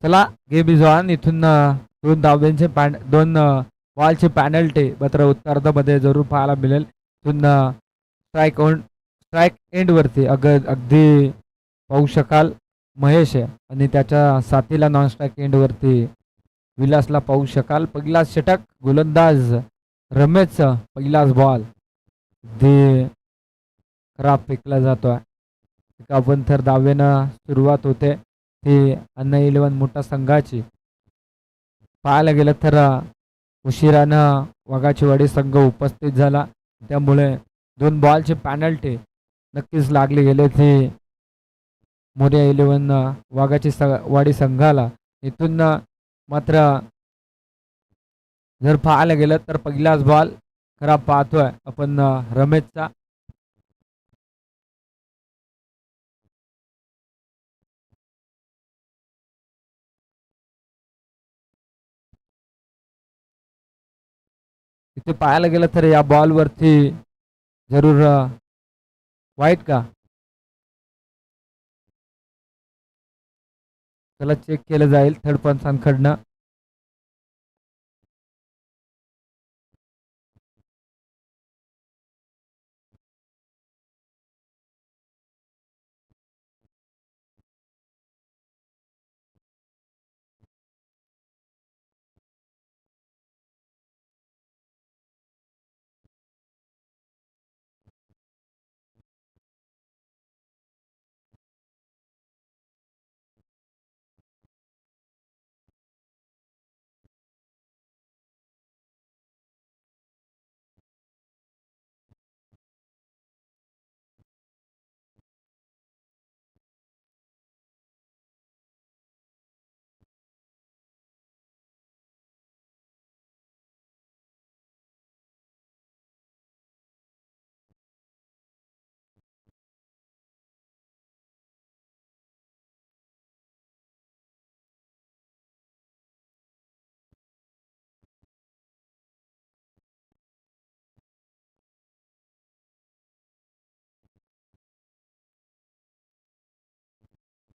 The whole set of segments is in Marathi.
चला गेम इज ऑन. इथून दोन धाब्यांचे दोन बॉलची पॅनल्टी मात्र उत्तरार्धामध्ये जरूर पाहायला मिळेल. इथून स्ट्राईक एंड वरती अगदी पाहू शकाल महेश आणि त्याच्या साथीला नॉन स्ट्राईक एंड वरती विलासला पाहू शकाल. पहिला षटक गोलंदाज रमेशचा पहिलाच बॉल अगदी खराब फेकला जातोय. एका दावेनं सुरुवात होते ती अन्ना 11 मोठा संघाची. पाहायला गेलं तर उशिरानं वाघाचीवाडी संघ उपस्थित झाला त्यामुळे दोन बॉलची पॅनल्टी नक्कीच लागली गेले ती मोर्या 11 वाघाची वाडी संघाला. इथून मात्र जर पाहायला गेलं तर पहिलाच बॉल खराब पाहतोय आपण रमेशचा. इथे पाहायला गेलं तर या बॉल वरती जरूर वाईट का त्याला चेक केलं जाईल थर्ड पंचांकडनं.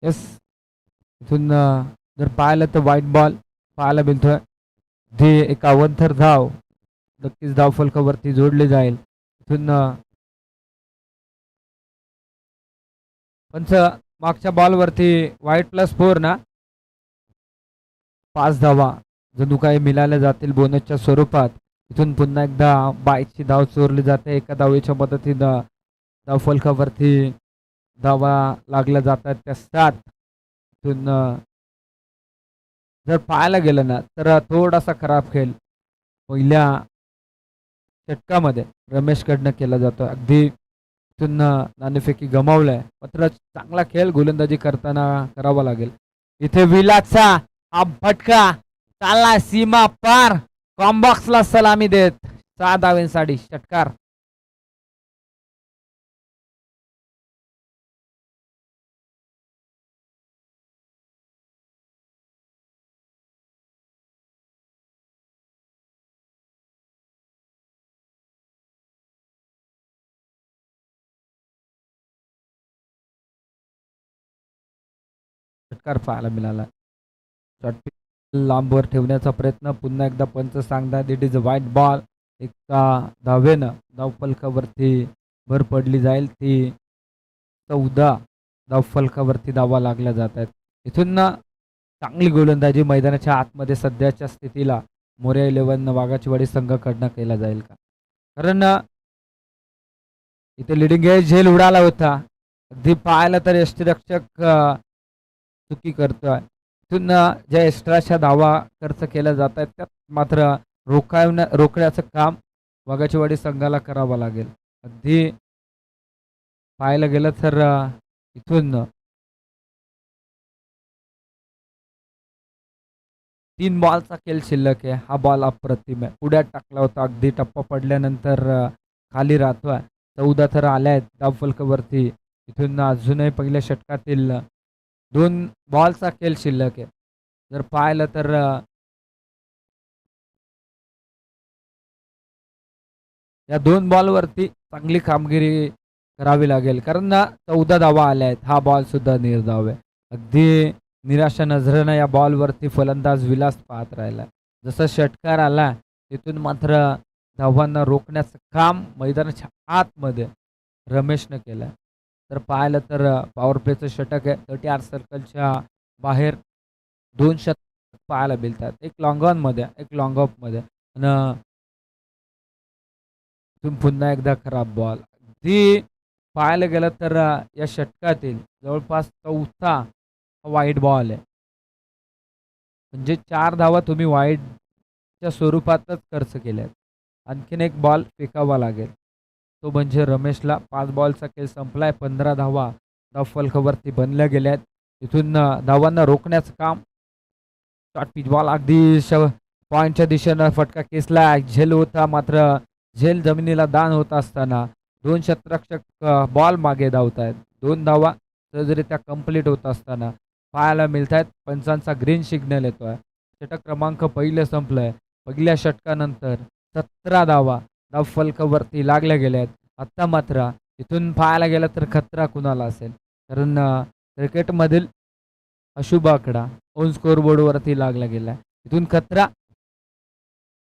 येस इथून जर पाहिलं तर वाईट बॉल पाहायला मिळतोय. जे 51 धाव नक्कीच धाव फलकावरती जोडले जाईल. इथून पंच मागच्या बॉलवरती वाईट +4 ना 5 धावा जणू काही मिळाल्या जातील बोनसच्या स्वरूपात. इथून पुन्हा एकदा 22ची धाव चोरली जाते. एका धावेच्या मदतीनं धाव फलकावरती धावा लागल्या जातात त्या 7. इथून जर पाहायला गेलं ना तर थोडासा खराब खेळ पहिल्या षटकामध्ये रमेशकडनं केला जातो. अगदी इथून नाणेफेकी गमावलाय मात्र चांगला खेळ गोलंदाजी करताना करावा लागेल. इथे विलासचा हा फटका चालला सीमा पार कॉम्बॉक्सला सलामी देत 6 धावांसाठी षटकार. षटकार पाहायला मिळाला. लांबवर ठेवण्याचा प्रयत्न पुन्हा एकदा पंच सांगतात it is a white ball. एका धावेनं धावफलकावरती भर पडली जाईल ती 14 धावफलकावरती धावा लागल्या जात आहेत. इथून चांगली गोलंदाजी मैदानाच्या आतमध्ये सध्याच्या स्थितीला मोर्या 11 वाघाचीवाडी संघाकडनं केला जाईल का. कारण इथे लिडिंग एज झेल उडाला होता. अगदी पाहायला तर यष्टीरक्षक चुकी करतोय. इथून ज्या एक्स्ट्राच्या धावा खर्च केल्या जात आहेत त्यात मात्र रोखण्याचं काम वाघाचीवाडी संघाला करावं लागेल. अगदी पाहायला गेलं तर इथून 3 बॉलचा खेळ शिल्लक आहे. हा बॉल अप्रतिम आहे. पुढ्यात टाकला होता अगदी टप्पा पडल्यानंतर खाली राहतोय. 14 तर आल्या आहेत धावफलकावरती. इथून अजूनही पहिल्या षटकातील 2 बॉलचा खेळ शिल्लक आहे. जर पाहिलं तर या 2 बॉलवरती चांगली कामगिरी करावी लागेल कारण 14 धावा आल्या आहेत. हा बॉल सुद्धा निर्धाव आहे. अगदी निराशा नजरेनं या बॉलवरती फलंदाज विलास पाहत राहिला. जसा षटकार आला तिथून मात्र धावांना रोखण्याचं काम मैदानाच्या आतमध्ये रमेशनं केलं. तर पाहिलं तर पॉवर प्लेचं षटक आहे 30 सर्कलच्या बाहेर 2 षटक पाहायला मिळतात. एक लॉंग ऑनमध्ये एक लॉंग ऑफमध्ये आणि तिथून पुन्हा एकदा खराब बॉल. अगदी पाहायला गेलं तर या षटकातील जवळपास चौथा वाईट बॉल आहे. म्हणजे 4 धावा तुम्ही वाईटच्या स्वरूपातच खर्च केल्यात. आणखीन एक बॉल फेकावा लागेल. तो म्हणजे रमेशला 5 बॉलचा खेळ संपलाय. 15 धावा धावफलकावरती बनल्या गेल्यात. तिथून धावांना रोखण्याचं काम. शॉर्ट पिच बॉल अगदी पॉईंटच्या दिशेनं फटका खेचला. झेल होता मात्र झेल जमिनीला दान होत असताना 2 क्षेत्ररक्षक बॉल मागे धावत आहेत. 2 धावा सहजरित्या कंप्लीट होत असताना पाहायला मिळत आहेत. पंचांचा ग्रीन सिग्नल येतोय. षटक क्रमांक पहिले संपलंय. पहिल्या षटकानंतर 17 धावा धावफलकावरती लागल्या गेल्या आहेत. आत्ता मात्र इथून पाहायला गेलं तर खतरा कुणाला असेल कारण क्रिकेटमधील अशुभ आकडा ऑन स्कोअर बोर्डवरती लागला गेला. इथून खतरा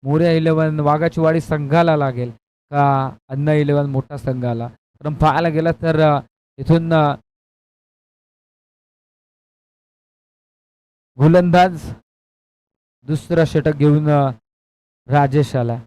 मोरया 11 वाघाची वाडी संघाला लागेल का अन्ना 11 मोठा संघाला. कारण पाहायला गेलं तर इथून गोलंदाज दुसरा षटक घेऊन राजेश आला.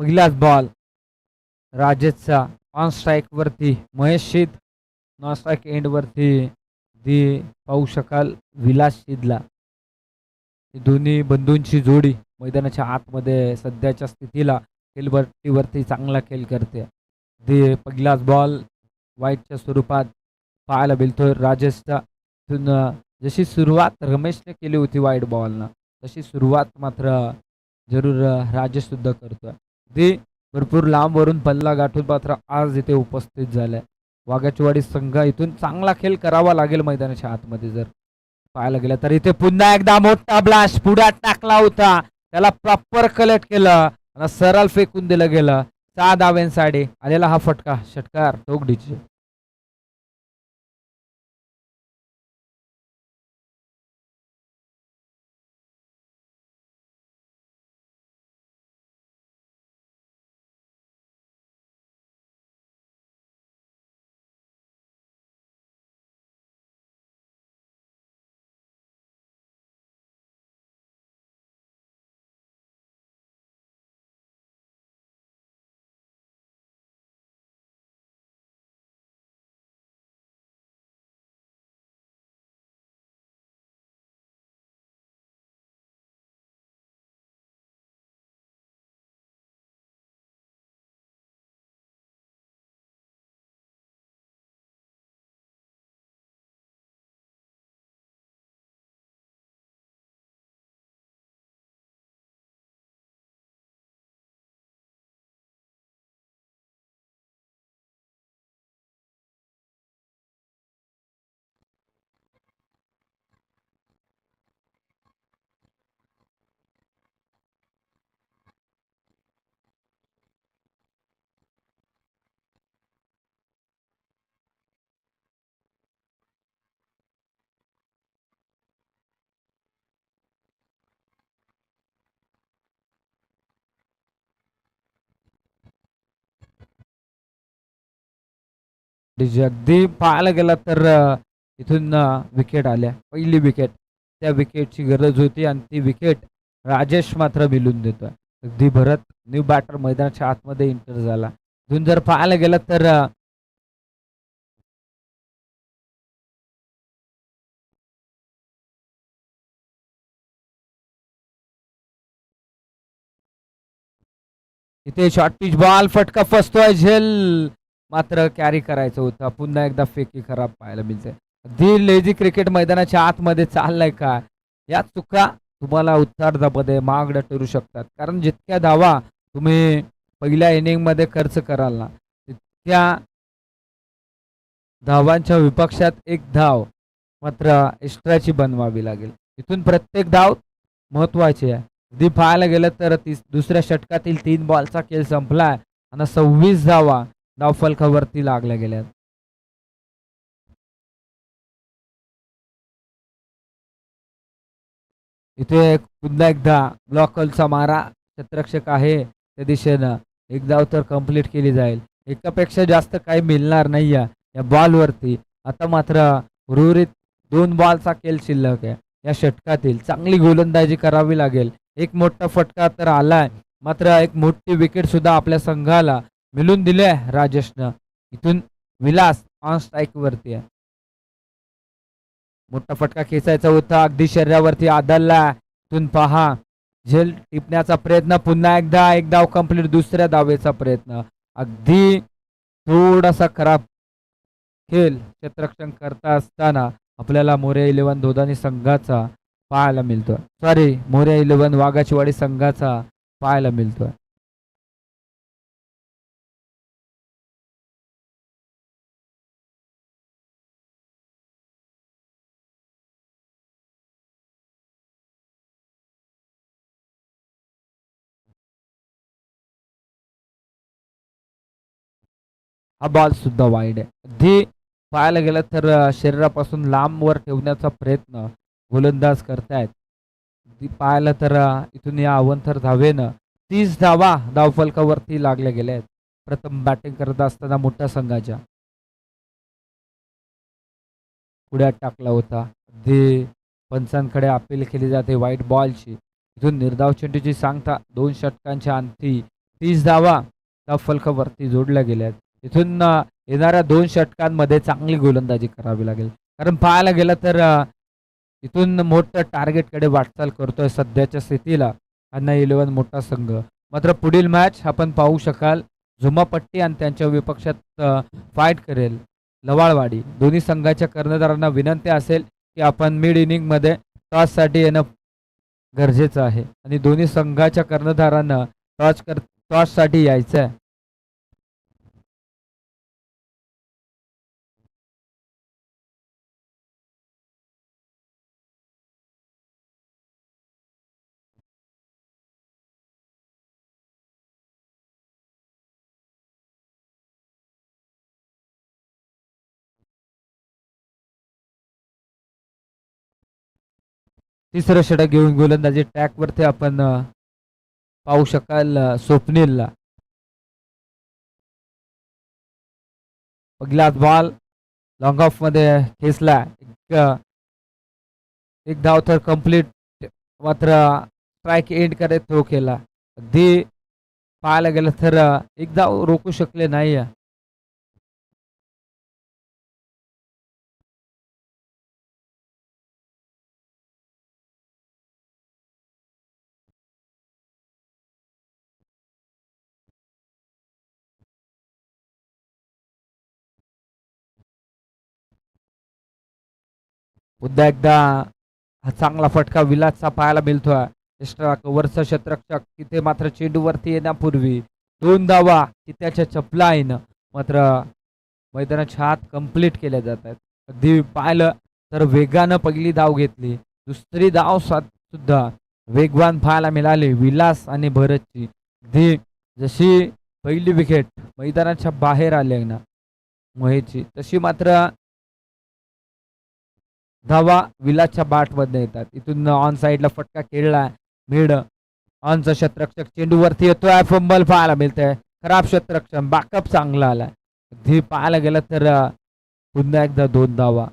पहिलाच बॉल राजेशचा ऑन स्ट्राईक वरती महेश शीद. नॉन स्ट्राईक एंड वरती पाहू शकाल विलास शीदला. दोन्ही बंधूंची जोडी मैदानाच्या आतमध्ये सध्याच्या स्थितीला खेळपट्टीवरती चांगला खेळ करते. पहिलाच बॉल वाईटच्या स्वरूपात पाहायला मिळतोय राजेशचा. जशी सुरुवात रमेशने केली होती वाईट बॉलनं तशी सुरुवात मात्र जरूर राजेश सुद्धा करतोय. भरपूर लांबवरून पल्ला गाठून मात्र आज इथे उपस्थित झालाय. वाघाचीवाडी संघ इथून चांगला खेळ करावा लागेल मैदानाच्या आतमध्ये जर पाहायला गेलं तर. इथे पुन्हा एकदा मोठा ब्लास्ट पुढ्यात टाकला होता त्याला प्रॉपर कलेक्ट केलं आणि सरळ फेकून दिलं गेलं. 6 धाव्यांसाठी आलेला हा फटका षटकार टोकडीचे. अगदी पाहायला गेला तर इथून विकेट आल्या. पहिली विकेट त्या विकेटची गरज होती आणि ती विकेट राजेश मात्र मिळून देतोय. अगदी भरत न्यू बॅटर मैदानाच्या आतमध्ये एंटर झाला. इथून जर पाहायला गेलं तर इथे शॉर्ट पिच बॉल फटका फसतोय. झेल मात्र कॅरी करायचं होतं. पुन्हा एकदा फेकी खराब पाहायला मिळते. अगदी लेझी क्रिकेट मैदानाच्या आतमध्ये चाललाय का, या चुका तुम्हाला उत्तरार्धामध्ये महागड्या ठरू शकतात. कारण जितक्या धावा तुम्ही पहिल्या इनिंगमध्ये खर्च कराल ना, तितक्या धावांच्या विपक्षात एक धाव मात्र एक्स्ट्राची बनवावी लागेल. इथून प्रत्येक धाव महत्वाची आहे. अगदी पाहायला गेलं तर दुसऱ्या षटकातील 3 बॉलचा खेळ संपलाय आणि 26 धावा धावफलकावरती लागल्या गेल्यात. इथे पुन्हा एकदा ब्लॉकलचा मारा क्षेत्ररक्षक आहे त्या दिशेनं एक धाव तर कंप्लीट केली जाईल. एकापेक्षा जास्त काही मिळणार नाही या बॉलवरती. आता मात्र उर्वरित 2 बॉलचा खेळ शिल्लक आहे. या षटकातील चांगली गोलंदाजी करावी लागेल. एक मोठा फटका तर आलाय, मात्र एक मोठी विकेट सुद्धा आपल्या संघाला मिळून दिली आहे राजेशनं. इथून विलास ऑन स्ट्राईक वरती आहे. मोठा फटका खेचायचा होता, अगदी शरीरावरती आदळला. इथून पहा झेल टिपण्याचा प्रयत्न, पुन्हा एकदा एक धाव कंप्लीट. दुसऱ्या धावेचा प्रयत्न, अगदी थोडासा खराब खेळ क्षेत्ररक्षण करता असताना आपल्याला मोरया 11 दोदानी संघाचा पाहायला मिळतोय. सॉरी, मोरया 11 वाघाचीवाडी संघाचा पाहायला मिळतोय. हा बॉल सुद्धा वाईड आहे. अगदी पाहायला गेलं तर शरीरापासून लांबवर ठेवण्याचा प्रयत्न गोलंदाज करतायत. अगदी पाहायला तर इथून या अवंतर धावेनं 30 धावा धावफलकावरती लागल्या गेल्या आहेत. प्रथम बॅटिंग करत असताना मोठ्या संघाच्या पुढ्यात टाकला होता. अगदी पंचांकडे अपील केली जाते व्हाईट बॉलची. इथून निर्धाव चेंडूची सांगता 2 षटकांच्या अंती 30 धावा धावफलकावरती जोडल्या गेल्या आहेत. इथून येणाऱ्या 2 षटकांमध्ये चांगली गोलंदाजी करावी लागेल. कारण पाहायला गेलं तर इथून मोठं टार्गेटकडे वाटचाल करतोय सध्याच्या स्थितीला अन्ना 11 मोठा संघ. मात्र पुढील मॅच आपण पाहू शकाल झुमापट्टी आणि त्यांच्या विपक्षात फाईट करेल लवाळवाडी. दोन्ही संघाच्या कर्णधारांना विनंती असेल की आपण मिड इनिंगमध्ये टॉससाठी येणं गरजेचं आहे आणि दोन्ही संघाच्या कर्णधारांना टॉससाठी यायचं आहे. तिसरं षटक घेऊन गोलंदाजी ट्रॅकवरती आपण पाहू शकाल स्वप्नीलला. पहिलाच बॉल लॉंग ऑफ मध्ये खेचला. एक धाव तर कंप्लीट, मात्र स्ट्राईक एंड करत थ्रो केला. अगदी पाहायला गेलं तर एक धाव रोखू शकले नाही. पुन्हा एकदा हा चांगला फटका विलासचा पाहायला मिळतोय. एक्स्ट्रा कव्हरचा क्षेत्ररक्षक तिथे मात्र चेंडूवरती येण्यापूर्वी 2 धावा त्याच्या चपलाईनं मात्र मैदानाच्या आत कंप्लीट केल्या जात आहेत. अगदी पाहिलं तर वेगानं पहिली धाव घेतली, दुसरी धाव सुद्धा वेगवान पाहायला मिळाली विलास आणि भरतची. अगदी जशी पहिली विकेट मैदानाच्या बाहेर आली ना महेशची, तशी मात्र धावा विलासच्या बॅटमध्ये येतात. इथून ऑन साईडला फटका खेळला मिड ऑनचा क्षेत्ररक्षक चेंडूवरती येतोय. फंबल पाहायला मिळतंय. खराब क्षेत्ररक्षण, बॅकअप चांगला आलाय. अगदी पाहायला गेलं तर पुन्हा एकदा 2 धावा.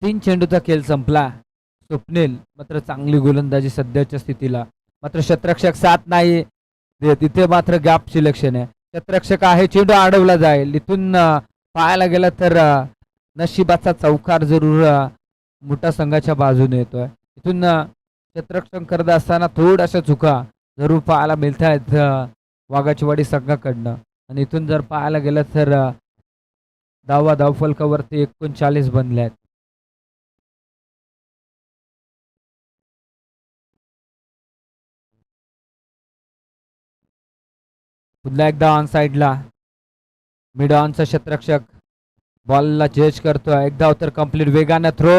तीन चेंडूचा खेळ संपला. स्वप्नील मात्र चांगली गोलंदाजी सध्याच्या स्थितीला, मात्र क्षेत्ररक्षक साथ नाही. तिथे मात्र गॅप सिलेक्शन आहे. क्षेत्ररक्षक आहे, चेंडू अडवला जाईल. इथून पाहायला गेलं तर नशिबाचा चौकार जरूर मोठ्या संघाच्या बाजूने येतोय. इथून क्षेत्ररक्षण करत असताना थोड्याशा चुका जरूर पाहायला मिळत आहेत वाघाचीवाडी संघाकडनं. आणि इथून जर पाहायला गेलं तर धावफलकावरती 39 बनले आहेत. पुन्हा एकदा ऑन साइडला मिड ऑनचा क्षेत्ररक्षक बॉलला जज करतोय. एक धाव तर कंप्लीट. वेगाने थ्रो.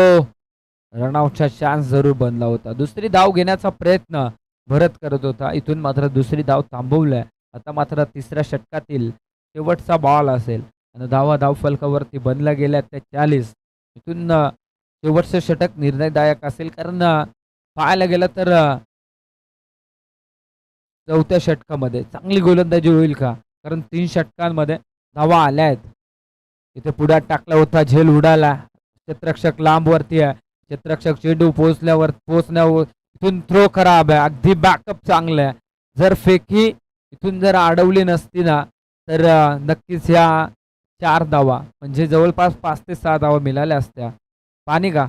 रनआउटचा चान्स जरूर बनला होता. दुसरी धाव घेण्याचा प्रयत्न भरत करत होता. इथून मात्र दुसरी धाव थांबवलाय. आता मात्र तिसऱ्या षटकातील शेवटचा बॉल असेल आणि धावफलकावरती बनल्या गेल्या त्या 40. इथून शेवटचं षटक निर्णयदायक असेल, कारण पाहायला गेलं तर चौथ्या षटकामध्ये चांगली गोलंदाजी होईल का, कारण 3 षटकांमध्ये धावा आल्या आहेत. इथे पुढ्यात टाकला होता, झेल उडाला. क्षेत्ररक्षक लांब वरती आहे. क्षेत्ररक्षक चेंडू पोहोचण्यावर इथून थ्रो खराब आहे. अगदी बॅकअप चांगलं आहे. जर फेकी इथून जर अडवली नसती ना तर नक्कीच ह्या 4 धावा म्हणजे जवळपास 5 ते 6 धावा मिळाल्या असत्या. पाणी का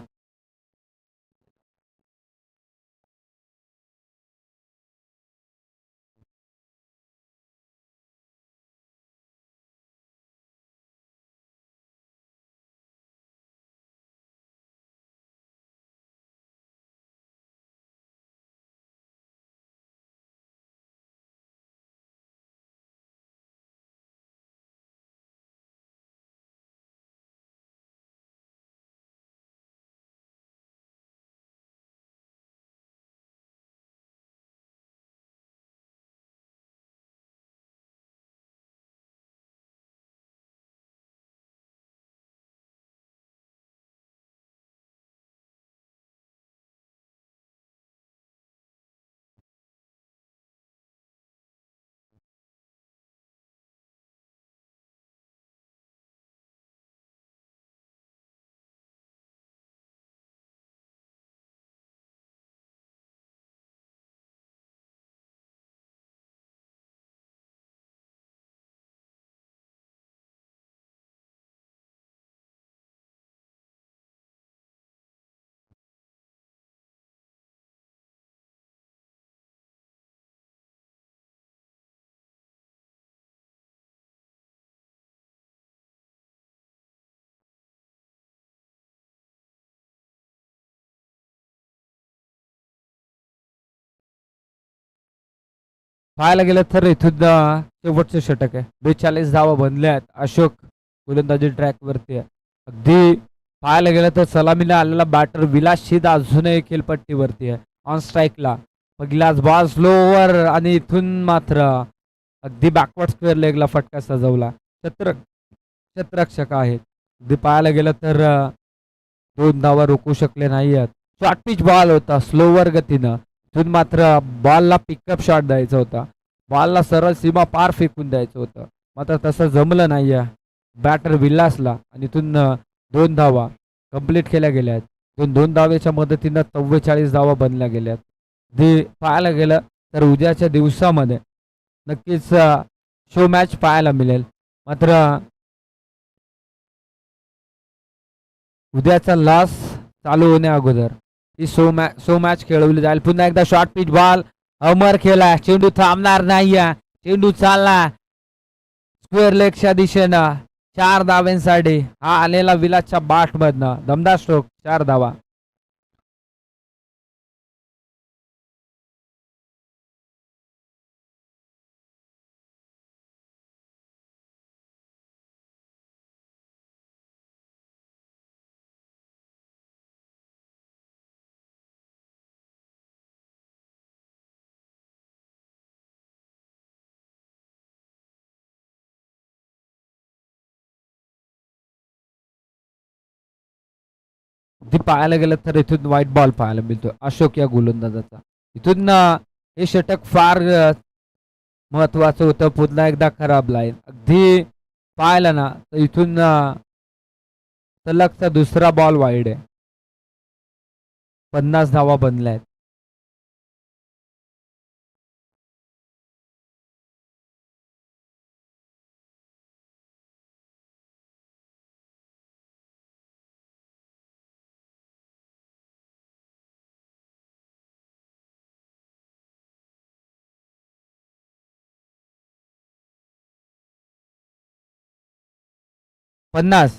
पाहायला गेलं तर इथून शेवटचं षटक आहे. 42 धावा बनल्या आहेत. अशोक गोलंदाजी ट्रॅक वरती आहे. अगदी पाहायला गेलं तर सलामीला आलेला बॅटर विलास शिद अजूनही खेळपट्टीवरती आहे. ऑन स्ट्राईकला पहिलाच बॉल स्लोवर आणि इथून मात्र अगदी बॅकवर्ड स्क्वेअर लेगला फटका सजवला. क्षेत्ररक्षक आहेत. अगदी पाहायला गेलं तर 2 धावा रोखू शकले नाही आहेत. शॉर्ट पिच बॉल होता स्लोवर गतीनं. इथून मात्र बॉलला पिकअप शॉट द्यायचा होता. बॉलला सरळ सीमा पार फेकून द्यायचं होतं, मात्र तसं जमलं नाही आहे बॅटर विलासला. आणि इथून 2 धावा कंप्लीट केल्या गेल्या आहेत. 2 धावेच्या मदतीनं 44 धावा बनल्या गेल्यात. जे पाहायला गेलं तर उद्याच्या दिवसामध्ये नक्कीच शो मॅच पाहायला मिळेल. मात्र उद्याचा लॉस चालू होण्या अगोदर ही शो मॅच खेळवली जाईल. पुन्हा एकदा शॉर्ट पिच बॉल अमर खेळला. चेंडू थांबणार नाही. चेंडू चालला स्क्वेअर लेगच्या दिशेनं. 4 धावांसाठी हा आलेला विलासच्या बाट मधनं दमदार स्ट्रोक. 4 धावा. ती पाहायला गेलं तर इथून व्हाईट बॉल पाहायला मिळतो अशोक या गोलंदाजाचा. इथून हे षटक फार महत्वाचं होतं. पुन्हा एकदा खराब लाईन. अगदी पाहिलं ना तर इथून सलगचा दुसरा बॉल वाईड आहे. 50 धावा बनल्या आहेत. 50.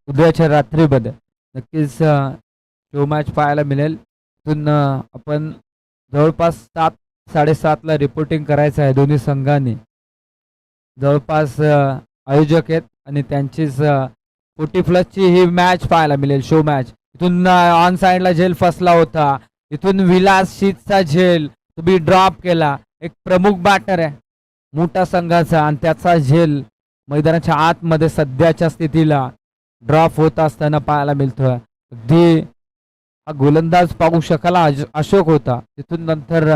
उद्याच्या रात्रीमध्ये नक्कीच शो मॅच पाहायला मिळेल. तिथून आपण जवळपास 7:30ला रिपोर्टिंग करायचं आहे दोन्ही संघांनी. जवळपास आयोजक आहेत आणि त्यांचीच 40+ ही मॅच पाहायला मिळेल, शो मॅच. इथून ऑन साइडला झेल फसला होता. इथून विलास शीतचा झेल तुम्ही ड्रॉप केला. एक प्रमुख बॅटर आहे मोठा संघाचा आणि त्याचा झेल मैदानाच्या आतमध्ये सध्याच्या स्थितीला ड्रॉप होत असताना पाहायला मिळतोय. अगदी हा गोलंदाज पाहू शकाला अशोक होता. तिथून नंतर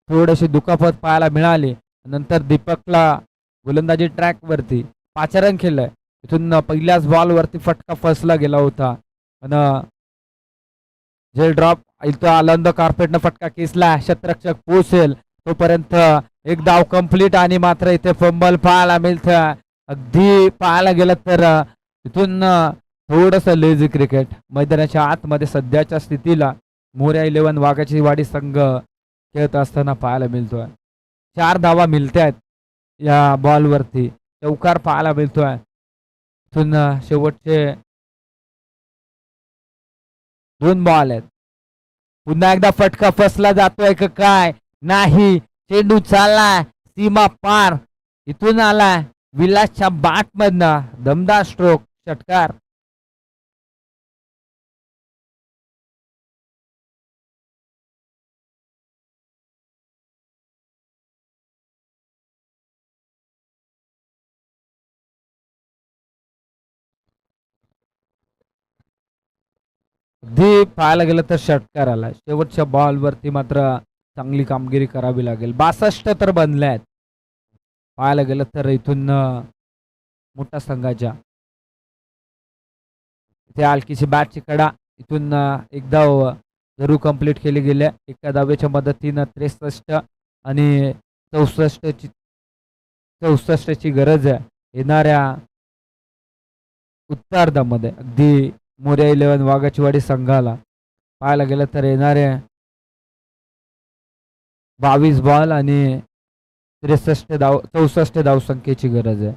थोडीशी दुखापत पाहायला मिळाली. नंतर दीपकला गोलंदाजी ट्रॅक वरती 5 रन केलंय. तिथून पहिल्याच बॉल वरती फटका फसला गेला होता आणि झेल ड्रॉप इथं आनंद कार्पेटनं फटका केसला. शतरक्षक पोहोचेल तोपर्यंत एक धाव कंप्लीट आणि मात्र इथे फंबल पाहायला मिळतं. अगदी पाहायला गेलं तर इथून थोडंसं लेझी क्रिकेट मैदानाच्या आतमध्ये सध्याच्या स्थितीला मोर्या 11 वाघाची वाडी संघ खेळत असताना पाहायला मिळतोय. 4 धावा मिळतायत या बॉलवरती. चौकार पाहायला मिळतोय. इथून शेवटचे 2 बॉल आहेत. पुन्हा एकदा फटका फसला जातोय का काय? नाही. चेंडू चाललाय सीमा पार. इथून आलाय विलासच्या बाट मधनं दमदार स्ट्रोक षटकार. अगदी पाहायला गेलं तर षटकार आला. शेवटच्या बॉलवरती मात्र चांगली कामगिरी करावी लागेल. 62 तर बनले आहेत. पाहायला गेलं तर इथून मोठ्या संघाच्या इथे हलकीशी बॅटची कडा. इथून एक धाव जरूर कंप्लीट केली गेल्या एका धावेच्या मदतीनं. 63 आणि 64ची गरज आहे येणाऱ्या उत्तरार्धामध्ये. अगदी मोर्या 11 वाघाचीवाडी संघाला पाहायला गेलं तर येणारे 22 बॉल आणि 64 धावसंख्येची गरज आहे.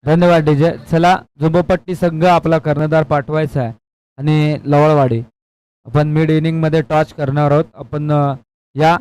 धन्यवाद डीजे. चला झुंबपट्टी संघ आपला कर्णधार पाठवायचा आहे आणि लवळवाडी आपण मिड इनिंग मध्ये टॉच करणार आहोत. आपण या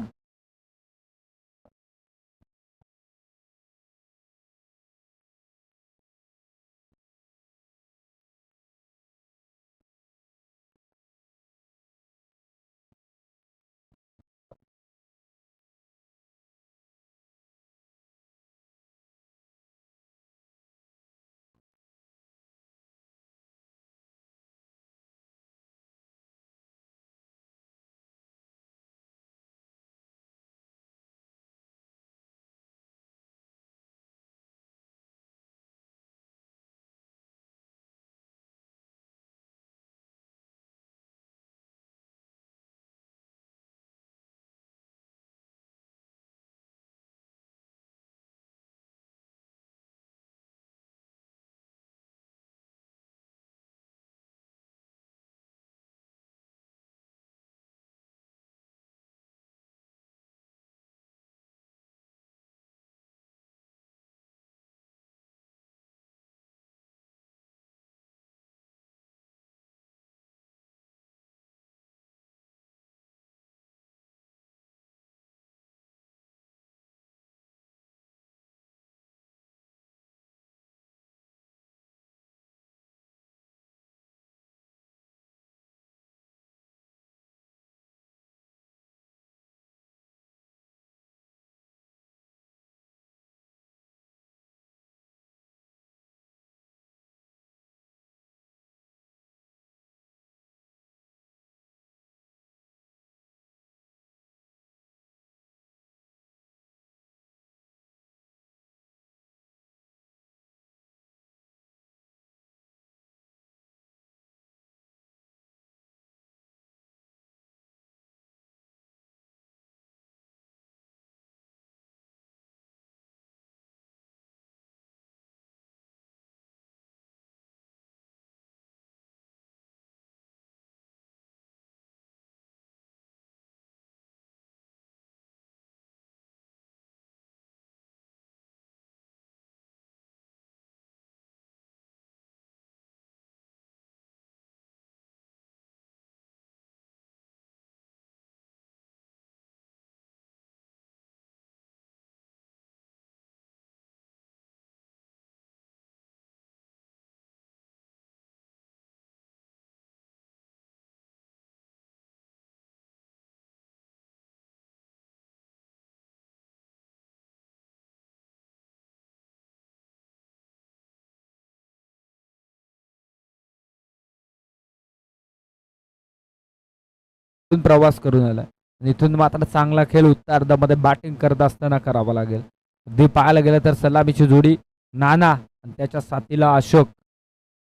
प्रवास करून आला. इथून मात्र चांगला खेळ उत्तरार्धामध्ये बॅटिंग करत असताना करावा लागेल. अगदी पाहायला गेलं तर सलामीची जोडी नाना आणि त्याच्या साथीला अशोक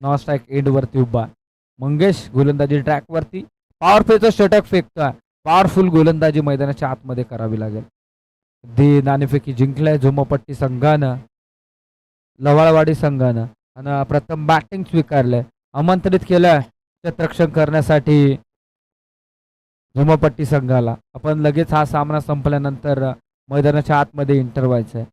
नॉन स्ट्राईक एंडवरती उभा. मंगेश गोलंदाजी ट्रॅकवरती पॉवरप्लेचं षटक फेकतोय. पॉवरफुल गोलंदाजी मैदानाच्या आतमध्ये करावी लागेल. अगदी नाणेफेकी जिंकलाय झोमपट्टी संघानं, लवाळवाडी संघानं आणि प्रथम बॅटिंग स्वीकारलंय. आमंत्रित केलं क्षेत्ररक्षण करण्यासाठी झोमपट्टी संघाला. आपण लगेच हा सामना संपल्यानंतर मैदानाच्या आतमध्ये इंटर व्हायचंय.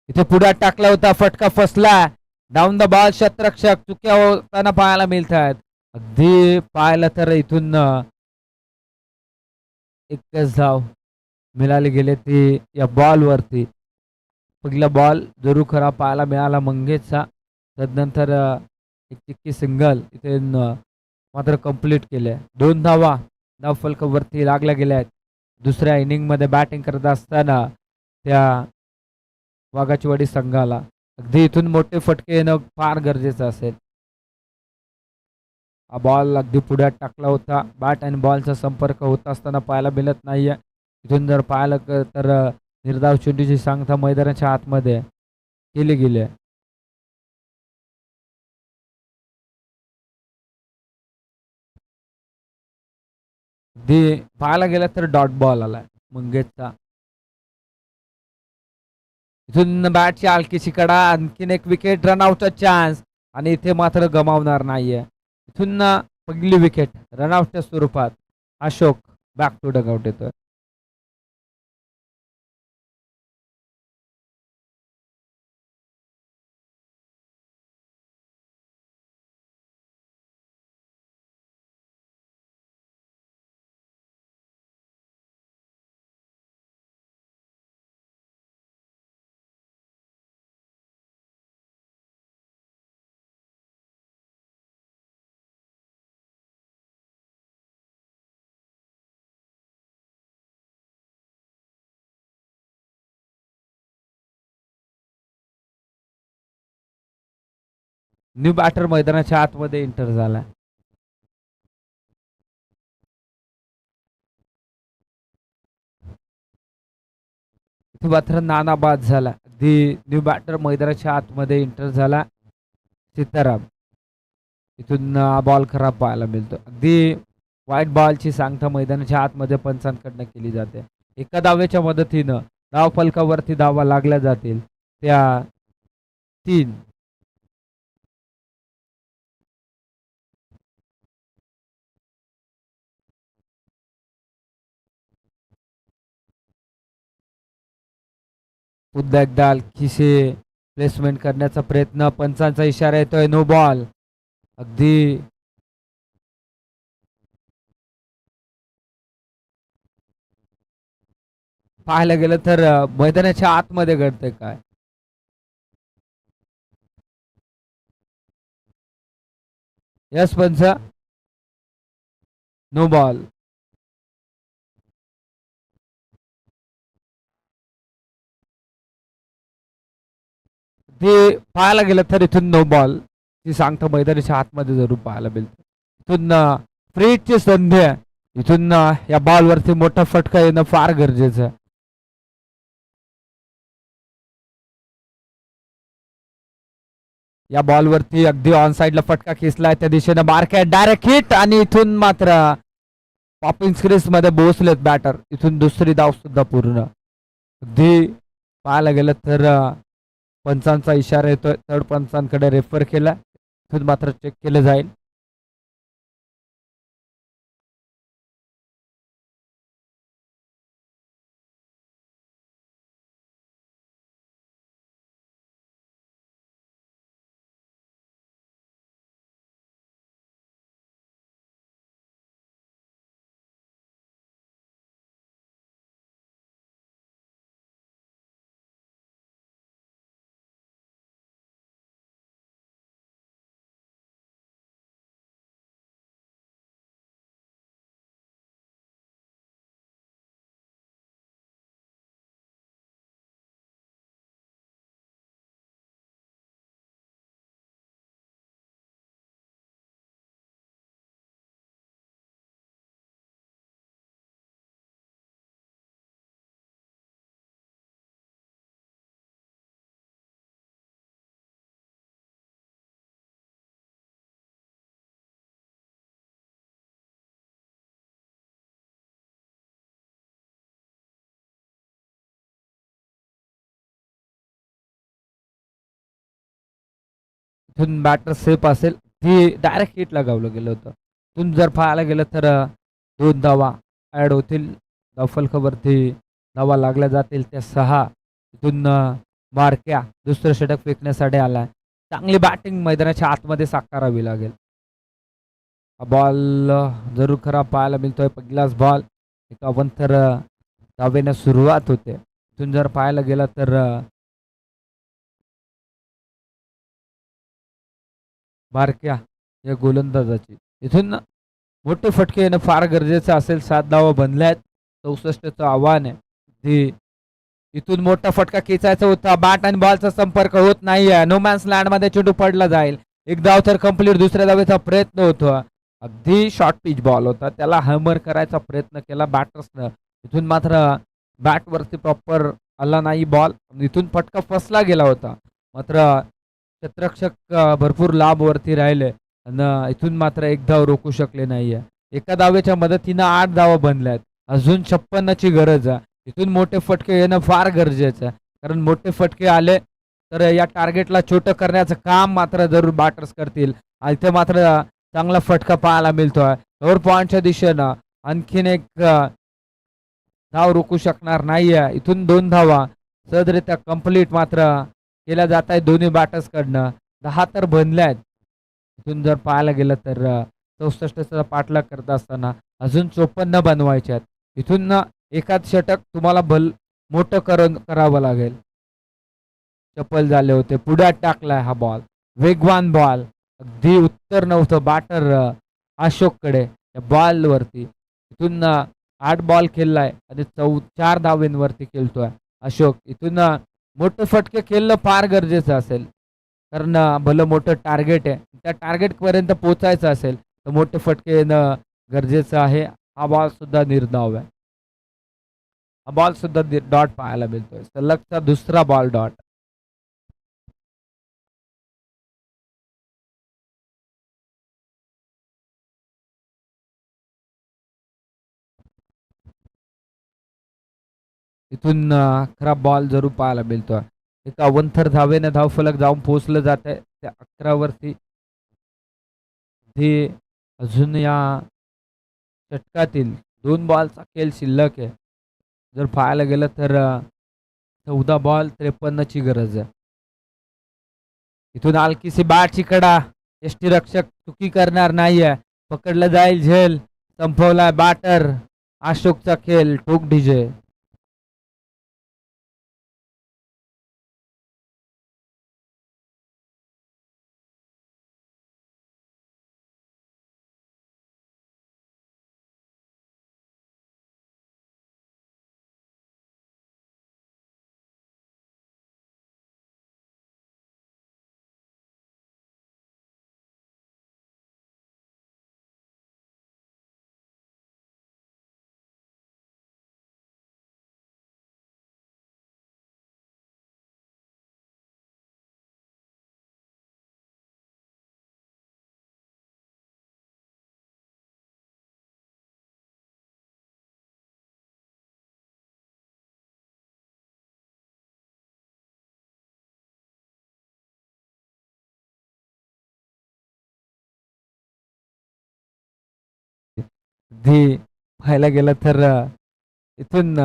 इथे पुढ्यात टाकला होता, फटका फसला. डाऊन द बॉल क्षेत्ररक्षक चुक्या होताना पाहायला मिळत आहेत. अगदी पाहायला तर इथून एकच धाव मिळाले गेले ते या बॉलवरती. पहिला बॉल जरूर खरा पाहायला मिळाला मंगेशचा. तदनंतर एक चिक्की सिंगल इथे मात्र कंप्लीट केले. 2 धावा धावफलकावरती लागल्या गेल्या आहेत. दुसऱ्या इनिंगमध्ये बॅटिंग करत असताना त्या वाघाचीवाडी संघाला अगदी इथून मोठे फटके येणं फार गरजेचं असेल. हा बॉल अगदी पुढ्यात टाकला होता. बॅट आणि बॉलचा संपर्क होत असताना पाहायला मिळत नाहीये. इथून जर पाहिलं तर निर्धाव चेंडूची सांगता मैदानाच्या आतमध्ये केली गेली आहे. पाहायला गेलं तर डॉट बॉल आलाय मंगेशचा. इथून बॅटची हलकीची कडा, आणखीन एक विकेट, रनआउटचा चान्स आणि इथे मात्र गमावणार नाहीये. इथून पहिली विकेट रनआउटच्या स्वरूपात अशोक बॅक टू डगआउट येतोय. न्यू बॅटर मैदानाच्या आतमध्ये एंटर झाला. इथे मात्र नाना बाद झाला. अगदी न्यू बॅटर मैदानाच्या आतमध्ये एंटर झाला सीताराम. इथून बॉल खराब पाहायला मिळतो. अगदी वाईट बॉलची सांगता मैदानाच्या आतमध्ये पंचांकडनं केली जाते. एका धावेच्या मदतीनं धाव फलकावरती धावा लागल्या जातील त्या 3. पुन्हा एकदा हलकीशी प्लेसमेंट करण्याचा प्रयत्न, पंचांचा इशारा येतोय, नो बॉल. अगदी पाहायला गेलं तर मैदानाच्या आतमध्ये घडतंय काय. यस पंच, नो बॉल. ते पाहायला गेलं तर इथून नो बॉल ती सांगता मैदानाच्या आतमध्ये जरूर पाहायला मिळते. इथून फ्रीची संधी आहे. इथून या बॉलवरती मोठा फटका येणं फार गरजेचं आहे. या बॉलवरती अगदी ऑन साइडला फटका खेचलाय, त्या दिशेनं बारक्या डायरेक्ट हिट आणि इथून मात्र पॉपिंग स्क्रीज मध्ये पोहोचलेत बॅटर. इथून दुसरी धाव सुद्धा पूर्ण. अगदी पाहायला गेलं तर पंचांचा इशारा येतोय, थर्ड पंचांकडे रेफर केला. इथून मात्र चेक केलं जाईल. इथून बॅटर सेफ असेल, ती डायरेक्ट हिट लगावलं गेलं होतं. इथून जर पाहायला गेलं तर 2 धावा ॲड होतील. धावफलकावरती धावा लागल्या जातील त्या 6. इथून बारक्या दुसरं षटक फेकण्यासाठी आलाय. चांगली बॅटिंग मैदानाच्या आतमध्ये साकारावी लागेल. हा बॉल जरूर खरा पाहायला मिळतोय. पहिलाच बॉल 51 धावेनं सुरुवात होते. इथून जर पाहायला गेलं तर बारक्या या गोलंदाजाची इथून मोठे फटके येणं फार गरजेचं असेल. 7 धावा बनल्या आहेत. 64चं आव्हान आहे. ती इथून मोठा फटका खेचायचा होता. बॅट आणि बॉलचा संपर्क होत नाहीये. नो मॅन्स लँडमध्ये चेंडू पडला जाईल. एक धाव तर कंप्लीट. दुसऱ्या धावेचा प्रयत्न होतो. अगदी शॉर्ट पिच बॉल होता. त्याला हॅमर करायचा प्रयत्न केला बॅटर्सनं. इथून मात्र बॅटवरती प्रॉपर आला नाही बॉल. इथून फटका फसला गेला होता. मात्र क्षेत्ररक्षक भरपूर लांब वरती राहिले आणि इथून मात्र एक धाव रोखू शकले नाहीये. एका धावेच्या मदतीनं 8 धावा बनल्यात. अजून 56ची गरज आहे. इथून मोठे फटके येणं फार गरजेचं आहे. कारण मोठे फटके आले तर या टार्गेटला छोटं करण्याचं काम मात्र जरूर बॅटर्स करतील. इथे मात्र चांगला फटका पाहायला मिळतोय. ओव्हर पॉईंटच्या दिशेनं आणखीन एक धाव रोखू शकणार नाहीये. इथून 2 धावा सहजरित्या कंप्लीट मात्र केल्या जात आहे दोन्ही बॅटर्सकडनं. 10 तर बनल्या आहेत. इथून जर पाहायला गेलं तर 64चा पाठलाग करत असताना अजून 54 बनवायचे आहेत. इथून एखाद षटक तुम्हाला मोठं करावं लागेल. चपल झाले होते. पुढ्यात टाकलाय हा बॉल. वेगवान बॉल. अगदी उत्तर नव्हतं बॅटर अशोककडे या बॉलवरती. इथून 8 बॉल खेळलाय आणि 4 धावेंवरती खेळतोय अशोक. इथून मोठं फटके खेळणं फार गरजेचं असेल. कारण भलं मोठं टार्गेट आहे. त्या टार्गेटपर्यंत पोहोचायचं असेल तर मोठे फटके येणं गरजेचं आहे. हा बॉल सुद्धा निर्धाव आहे. हा बॉल सुद्धा डॉट पाहायला मिळतोय. सलगचा दुसरा बॉल डॉट. इथून खरा बॉल जरूर पाहायला मिळतोय. एक 51 धावेने धावफलक जाऊन पोहोचलं जात आहे त्या 11 वरती. हे अजून या षटकातील 2 बॉलचा खेळ शिल्लक आहे. जर पाहायला गेलं तर 14 बॉल 53ची गरज आहे. इथून हलकीशी बॅटची कडा. यष्टीरक्षक चुकी करणार नाहीये. पकडलं जाईल झेल. संपवलाय बॅटर. अशोकचा खेळ ठोक डीजे. अगदी पाहायला गेलं तर इथून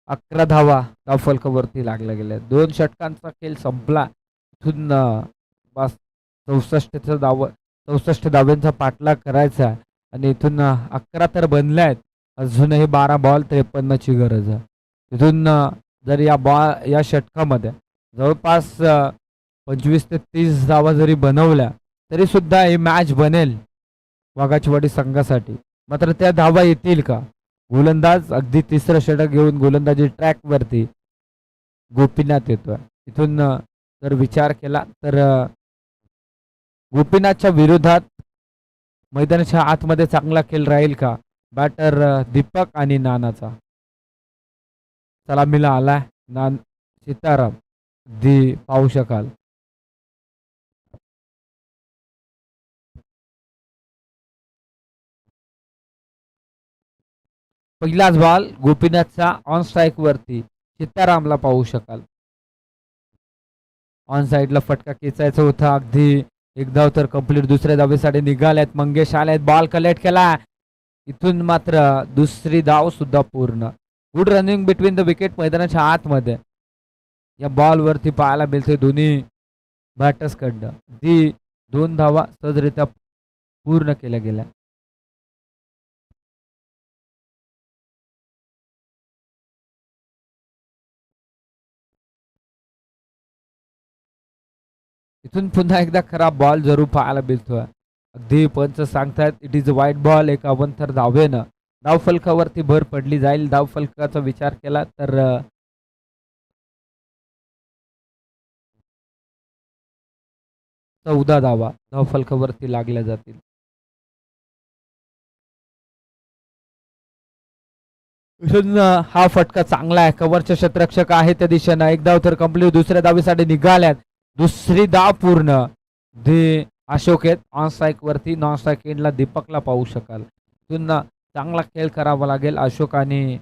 11 धावा धावफलकावरती लागल्या गेल्या. 2 षटकांचा खेळ संपला. इथून बस 64 धाव्यांचा पाठलाग करायचा आणि इथून 11 तर बनल्या आहेत. अजूनही 12 बॉल 53ची गरज आहे. इथून जर या षटकामध्ये जवळपास 25 ते 30 धावा जरी बनवल्या तरी सुद्धा ही मॅच बनेल वाघाचीवाडी संघासाठी. मात्र त्या धावा येतील का? गोलंदाज अगदी तिसरं षटक घेऊन गोलंदाजी ट्रॅकवरती गोपीनाथ येतोय. इथून जर विचार केला तर गोपीनाथच्या विरोधात मैदानाच्या आतमध्ये चांगला खेळ राहील का? बॅटर दीपक आणि नानाचा सलामीला आलाय. सीताराम अगदी पाहू शकाल. पहिलाच बॉल गोपीनाथचा ऑन स्ट्राईक वरती. सीतारामला पाहू शकाल. ऑन साईडला फटका खेचायचा होता. अगदी एक धाव तर कंप्लीट. दुसऱ्या धावेसाठी निघाल्यात. मंगेश आलेत. बॉल कलेक्ट केला. इथून मात्र दुसरी धाव सुद्धा पूर्ण. Good running between the wicket मैदानाच्या आतमध्ये या बॉल वरती पाहायला मिळते दोन्ही बॅटर्स कडनं. दी 2 धावा सहजरित्या पूर्ण केल्या गेल्या. इथून पुन्हा एकदा खराब बॉल जरूर पाहायला मिळतोय. अगदी पंच सांगतायत इट इज अ वाईट बॉल. एक अवंतर धावेनं धावफलकावरती भर पडली जाईल. धावफलकाचा विचार केला तर 14 धावा धावफलकावरती लागल्या जातील. हा फटका चांगला आहे. कव्हरचे क्षेत्ररक्षक आहे त्या दिशेनं. एक धाव तर कंप्लीट. दुसऱ्या धावेसाठी निघाल्यात. दुसरी धाव पूर्ण. दे अशोक आहेत ऑन स्ट्राईक वरती. नॉन स्ट्राईक एंडला दीपकला पाहू शकाल. पुन्हा चांगला खेळ करावा लागेल अशोक आणि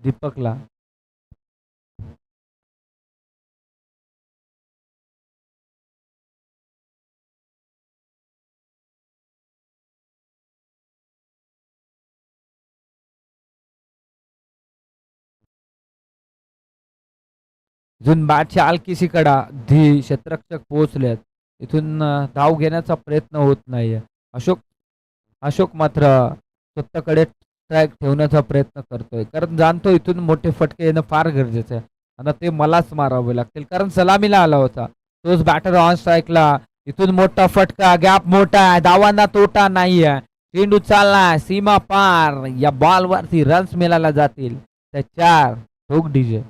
दीपकला. इथून बॅटच्या हलकीशीकडा धी क्षेत्ररक्षक पोहोचलेत. इथून धाव घेण्याचा प्रयत्न होत नाहीये. अशोक अशोक मात्र स्वतःकडे ट्रॅक ठेवण्याचा प्रयत्न करतोय. कारण जाणतो इथून मोठे फटके येणं फार गरजेचं आहे. आणि ते मलाच मारावे लागतील. कारण सलामीला आला होता. तोच बॅटर ऑन स्ट्राईकला. इथून मोठा फटका. गॅप मोठा आहे. धावांना तोटा नाहीये. चेंडू चालला सीमा पार. या बॉल वरती रन्स मिळायला जातील. त्या 4 ठोक डीजे.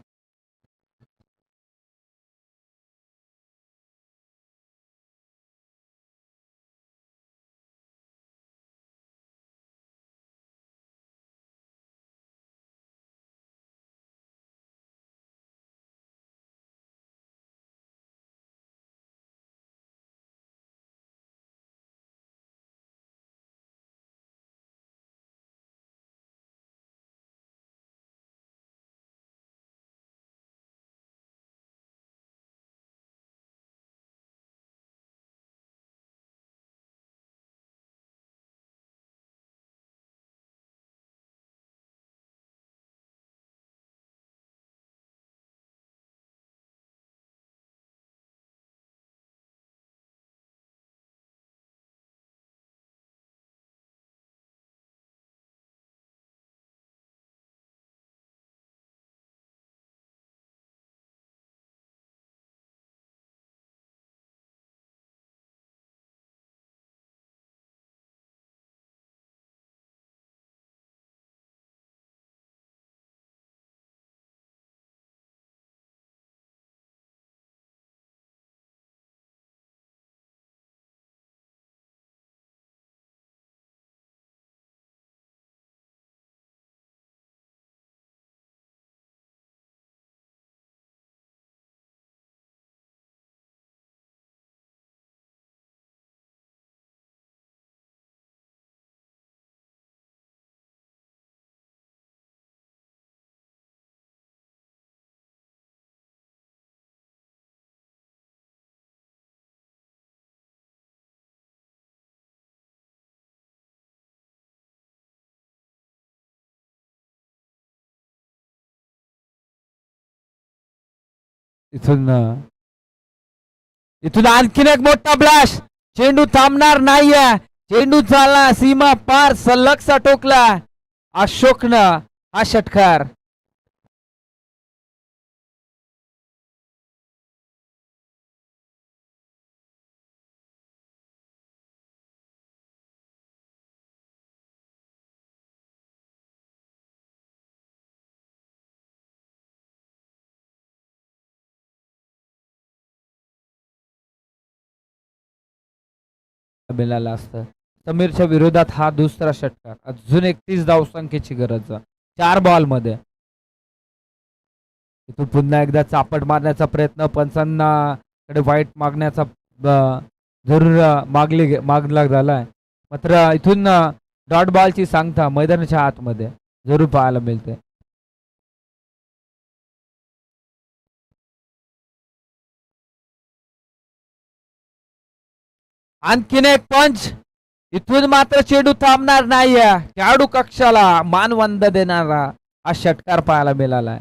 इथून इथून आणखीन एक मोठा ब्लास्ट. चेंडू थांबणार नाहीये. चेंडू चालला सीमा पार. सलगचा टोकला अशोकनं हा षटकार. मिळालं असतं. समीरच्या विरोधात हा दुसरा षटकार. अजून 31 धावसंख्येची गरज 4 बॉलमध्ये. इथून पुन्हा एकदा चापट मारण्याचा प्रयत्न, पंचांना कडे वाईट मागण्याचा जरूर मागला झालाय. मात्र इथून डॉट बॉलची सांगता मैदानाच्या आतमध्ये जरूर पाहायला मिळते. आणखीन एक पंच. इथून मात्र चेंडू थांबणार नाहीये. खेळाडू कक्षाला मानवंद देणारा हा षटकार पाहायला मिळालाय.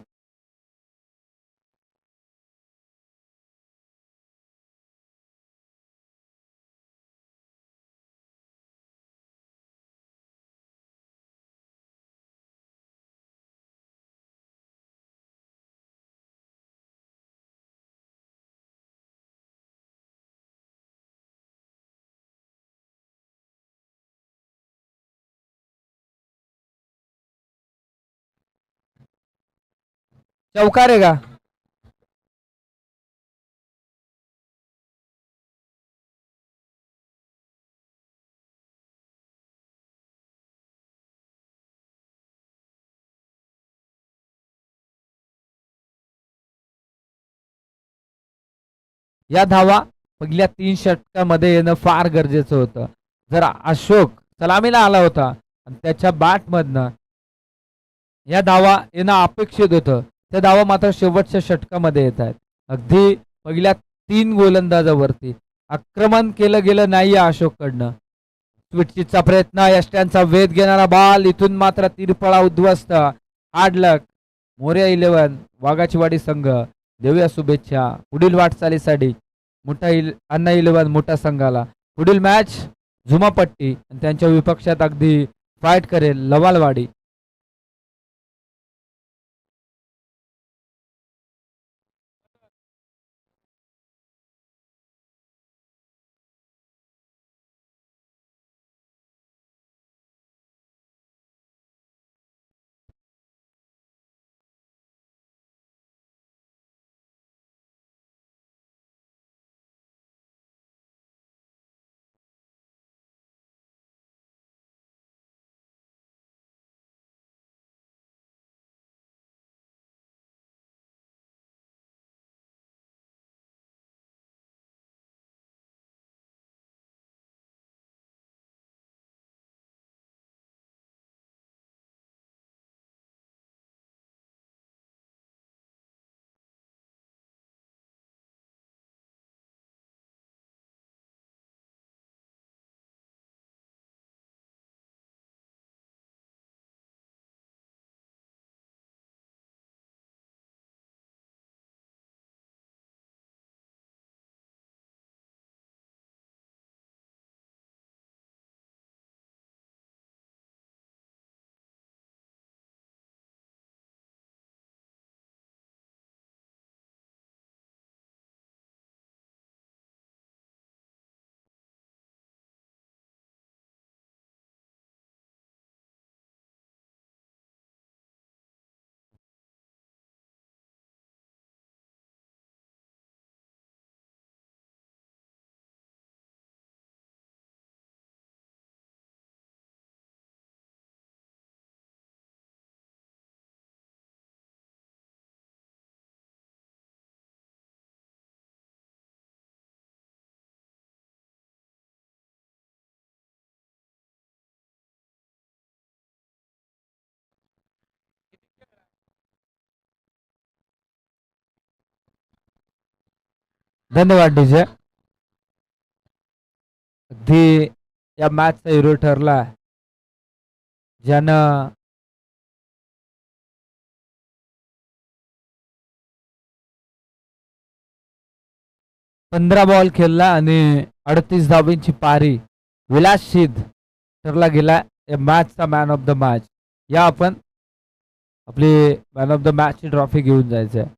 चौकार आहे का? या धावा पहिल्या 3 षटकामध्ये येणं फार गरजेचं होतं. जर अशोक सलामीला आला होता आणि त्याच्या बॅटमधनं या धावा येणं अपेक्षित होतं, त्या धावा मात्र शेवटच्या षटकामध्ये येत आहेत. अगदी पहिल्या 3 गोलंदाजावरती आक्रमण केलं गेलं नाही या अशोककडनं. स्विचचा प्रयत्न, यष्ट्यांचा वेध घेणारा बॉल, इथून मात्र तिरपळा उद्ध्वस्त. हार्ड लक. मोरया 11 वाघाचीवाडी संघ देऊया शुभेच्छा पुढील वाटचालीसाठी. अन्ना 11 मोठ्या संघाला. पुढील मॅच झुमापट्टी आणि त्यांच्या विपक्षात अगदी फाईट करेल लवालवाडी. धन्यवाद डीजे. अगदी या मॅचचा हिरो ठरला ज्यानं 15 बॉल खेळला आणि 38 धावांची पारी. विलास शिद ठरला गेला या मॅचचा मॅन ऑफ द मॅच. या आपण आपली मॅन ऑफ द मॅचची ट्रॉफी घेऊन जायचं आहे.